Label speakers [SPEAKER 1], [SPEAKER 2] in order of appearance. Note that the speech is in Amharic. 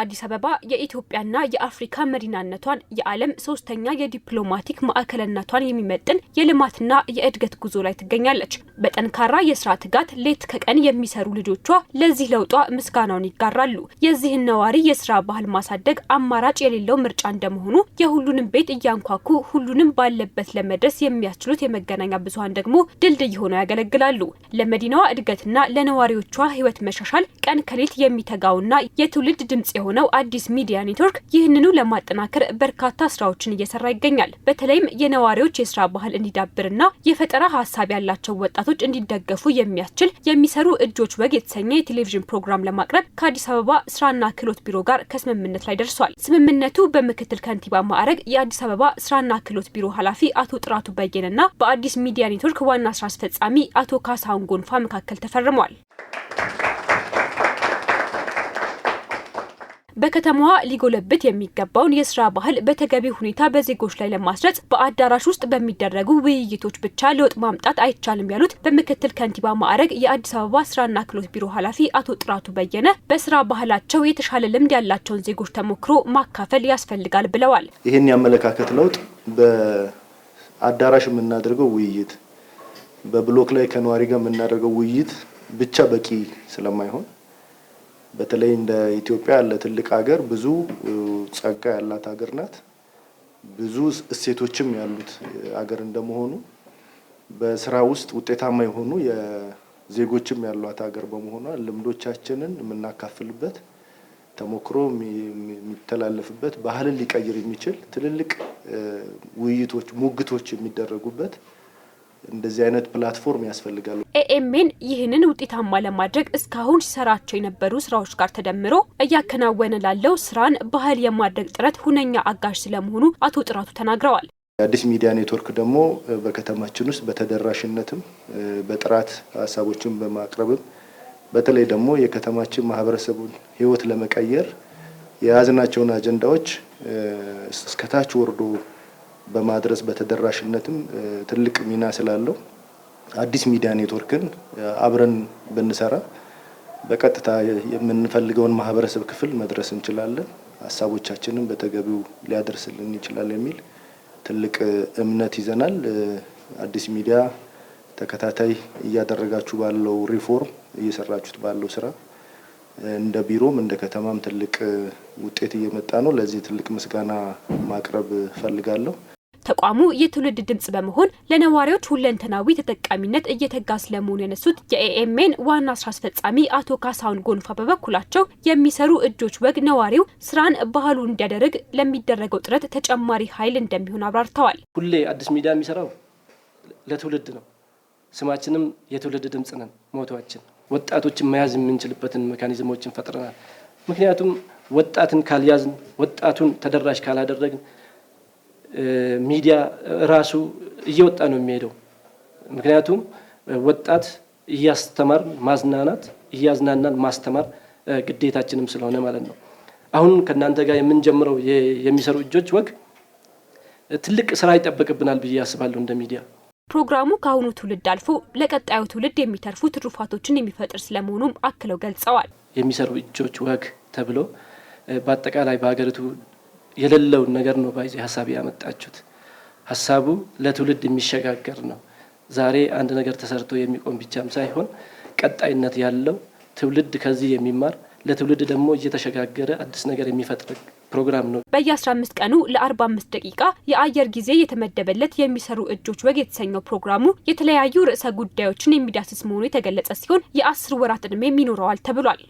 [SPEAKER 1] አዲስ አበባ የኢትዮጵያና የአፍሪካ መዲናነቷን የዓለም ሶስተኛ የዲፕሎማቲክ ማዕከልነቷን የሚመጥን የልማትና የእድገት ጉዞ ላይ ትገኛለች። በጠንካራ የስራ ትጋት ሌት ከቀን የሚሰሩ ልጆቿ ለዚህ ለውጧ ምስጋናውን ይጋራሉ። የዚህን ነዋሪ የስራ ባህል ማሳደግ አማራጭ የሌለው ምርጫ እንደመሆኑ የሁሉንም ቤት እያንኳኩ ሁሉንም ባለበት ለመድረስ የሚያስችሉት የመገናኛ ብዙሃን ደግሞ ድልድይ ሆነው ያገለግላሉ። ለመዲናዋ እድገትና ለነዋሪዎቿ ህይወት መሻሻል ቀን ከሌት የሚተጋውና የትውልድ ድምጽ የሆነው አዲስ ሚዲያ ኔትወርክ ይህንኑ ለማጠናከር በርካታ ስራዎችን እየሰራ ይገኛል። በተለይም የነዋሪዎች የስራ ባህል እንዲዳብርና የፈጠራ ሀሳብ ያላቸው ወጣቶች እንዲደገፉ የሚያስችል የሚሰሩ እጆች ወግ የተሰኘ የቴሌቪዥን ፕሮግራም ለማቅረብ ከአዲስ አበባ ስራና ክህሎት ቢሮ ጋር ከስምምነት ላይ ደርሷል። ስምምነቱ በምክትል ከንቲባ ማዕረግ የአዲስ አበባ ስራና ክህሎት ቢሮ ኃላፊ አቶ ጥራቱ በየነና በአዲስ ሚዲያ ኔትወርክ ዋና ስራ አስፈጻሚ አቶ ካሳሁን ጎንፋ መካከል ተፈርሟል። በከተማዋ ሊጎለብት የሚገባውን የስራ ባህል በተገቢ ሁኔታ በዜጎች ላይ ለማስረጽ በአዳራሽ ውስጥ በሚደረጉ ውይይቶች ብቻ ለውጥ ማምጣት አይቻልም ያሉት በምክትል ከንቲባ ማዕረግ የአዲስ አበባ ስራና ክህሎት ቢሮ ኃላፊ አቶ ጥራቱ በየነ በስራ ባህላቸው የተሻለ ልምድ ያላቸውን ዜጎች ተሞክሮ ማካፈል ያስፈልጋል ብለዋል።
[SPEAKER 2] ይህን ያመለካከት ለውጥ በአዳራሽ የምናደርገው ውይይት፣ በብሎክ ላይ ከነዋሪ ጋር የምናደርገው ውይይት ብቻ በቂ ስለማይሆን በተለይ እንደ ኢትዮጵያ ያለ ትልቅ ሀገር ብዙ ጸጋ ያላት ሀገር ናት። ብዙ እሴቶችም ያሉት ሀገር እንደመሆኑ በስራ ውስጥ ውጤታማ የሆኑ የዜጎችም ያሏት ሀገር በመሆኗ ልምዶቻችንን የምናካፍልበት፣ ተሞክሮ የሚተላለፍበት፣ ባህልን ሊቀይር የሚችል ትልልቅ ውይይቶች፣ ሙግቶች የሚደረጉበት እንደዚህ አይነት ፕላትፎርም ያስፈልጋል።
[SPEAKER 1] ኤኤምኤን ይህንን ውጤታማ ለማድረግ እስካሁን ሲሰራቸው የነበሩ ስራዎች ጋር ተደምሮ እያከናወነ ላለው ስራን ባህል የማድረግ ጥረት ሁነኛ አጋዥ ስለመሆኑ አቶ ጥራቱ ተናግረዋል።
[SPEAKER 2] አዲስ ሚዲያ ኔትወርክ ደግሞ በከተማችን ውስጥ በተደራሽነትም በጥራት ሀሳቦችን በማቅረብም በተለይ ደግሞ የከተማችን ማህበረሰቡን ህይወት ለመቀየር የያዝናቸውን አጀንዳዎች እስከታች ወርዶ በማድረስ በተደራሽነትም ትልቅ ሚና ስላለው አዲስ ሚዲያ ኔትወርክን አብረን ብንሰራ በቀጥታ የምንፈልገውን ማህበረሰብ ክፍል መድረስ እንችላለን፣ ሀሳቦቻችንን በተገቢው ሊያደርስልን ይችላል የሚል ትልቅ እምነት ይዘናል። አዲስ ሚዲያ ተከታታይ እያደረጋችሁ ባለው ሪፎርም እየሰራችሁት ባለው ስራ እንደ ቢሮም እንደ ከተማም ትልቅ ውጤት እየመጣ ነው። ለዚህ ትልቅ ምስጋና ማቅረብ ፈልጋለሁ።
[SPEAKER 1] ተቋሙ የትውልድ ድምጽ በመሆን ለነዋሪዎች ሁለንተናዊ ተጠቃሚነት እየተጋ ስለመሆኑ ያነሱት የኤኤምኤን ዋና ስራ አስፈጻሚ አቶ ካሳሁን ጎንፋ በበኩላቸው የሚሰሩ እጆች ወግ ነዋሪው ስራን ባህሉ እንዲያደርግ ለሚደረገው ጥረት ተጨማሪ ኃይል እንደሚሆን አብራርተዋል።
[SPEAKER 3] ሁሌ አዲስ ሚዲያ የሚሰራው ለትውልድ ነው። ስማችንም የትውልድ ድምጽ ነን። ሞቷችን ወጣቶችን መያዝ የምንችልበትን ሜካኒዝሞችን ፈጥረናል። ምክንያቱም ወጣትን ካልያዝን፣ ወጣቱን ተደራሽ ካላደረግን ሚዲያ ራሱ እየወጣ ነው የሚሄደው። ምክንያቱም ወጣት እያስተማር ማዝናናት፣ እያዝናናን ማስተማር ግዴታችንም ስለሆነ ማለት ነው። አሁን ከእናንተ ጋር የምንጀምረው የሚሰሩ እጆች ወግ ትልቅ ስራ ይጠበቅብናል ብዬ አስባለሁ እንደ ሚዲያ።
[SPEAKER 1] ፕሮግራሙ ከአሁኑ ትውልድ አልፎ ለቀጣዩ ትውልድ የሚተርፉ ትሩፋቶችን የሚፈጥር ስለመሆኑም አክለው ገልጸዋል።
[SPEAKER 3] የሚሰሩ እጆች ወግ ተብሎ በአጠቃላይ በሀገሪቱ የሌለውን ነገር ነው ባይዚ ሀሳብ ያመጣችሁት። ሀሳቡ ለትውልድ የሚሸጋገር ነው። ዛሬ አንድ ነገር ተሰርቶ የሚቆም ብቻም ሳይሆን ቀጣይነት ያለው ትውልድ ከዚህ የሚማር ለትውልድ ደግሞ እየተሸጋገረ አዲስ ነገር የሚፈጥር ፕሮግራም ነው። በየ15 ቀኑ ለ45 ደቂቃ የአየር ጊዜ የተመደበለት የሚሰሩ እጆች ወግ የተሰኘው ፕሮግራሙ የተለያዩ ርዕሰ ጉዳዮችን የሚዳስስ መሆኑ የተገለጸ ሲሆን የ10 ወራት ዕድሜ ይኖረዋል ተብሏል።